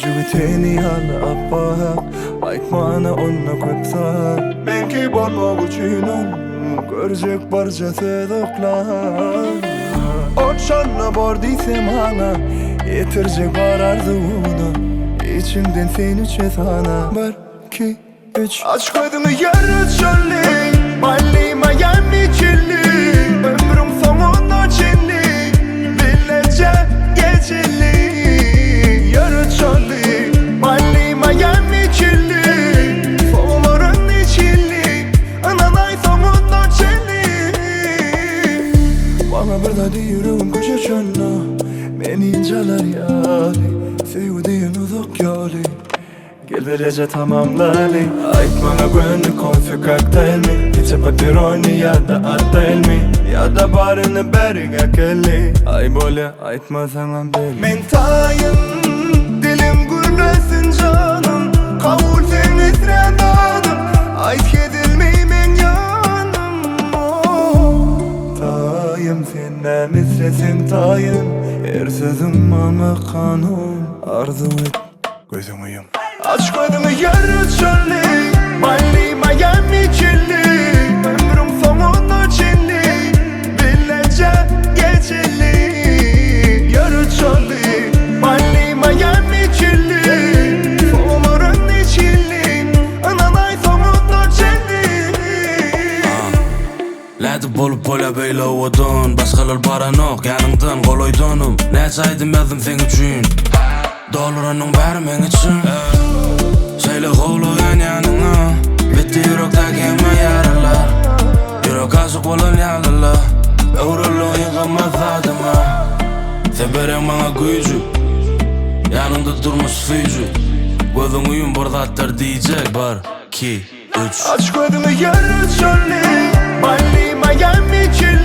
Teni hala abba Aytmana onna köpsa Benki bolma uçuyunum Görecek barca sedoklar Oçanna bor diysem hala Yetirecek var arzuna İçimden seni çesana 1, 2, 3 Aç koydum yarı çölü Bali Miami çilli Ömrüm sonunda çilli Bilece geçilli Yarı çölü Bali Miami çilli Soğuların içilli Ananay sonunda çilli Bana burada diyorum koşa çölü Beni inceler yali Sevdiğin uzak yali Gel verece tamamlali Aytmana gönlü konsu kokteyl mi Hiç patironi ya da attayl mi Ya da barını beriga kelli Ay böyle aytmasan belli Men tayın dilim gürlesin canım Kavul sen isredadım Ayt kedilmeymen yanım Tayım senden misresin tayın Her sözüm ama kanun Arzu et gözüm uyum Aç koydum yarı çölü Bali Miami çilli Ömrüm sonunda çilli Bilece geçilli Yarı çölü Bali Miami çilli Soğuların içilli Ananay sonunda çilli Lädi bolup bola beyle ovodun Başkalar baranok yanыңdan qoloydunum Näçe aydım yazdım sen üçün Doluranın bäri men üçün Söyle qovlayan yanına Bitti yürekteki hemen yaralar Yürek aşık olan yağlılar Övrülüğün yıkamaz adıma Sen beren bana gücü Yanımda durmuş fücü Gözün uyum buradattır diyecek 1, 2, 3 Aç koydum yarı çölü Bali Miami çilli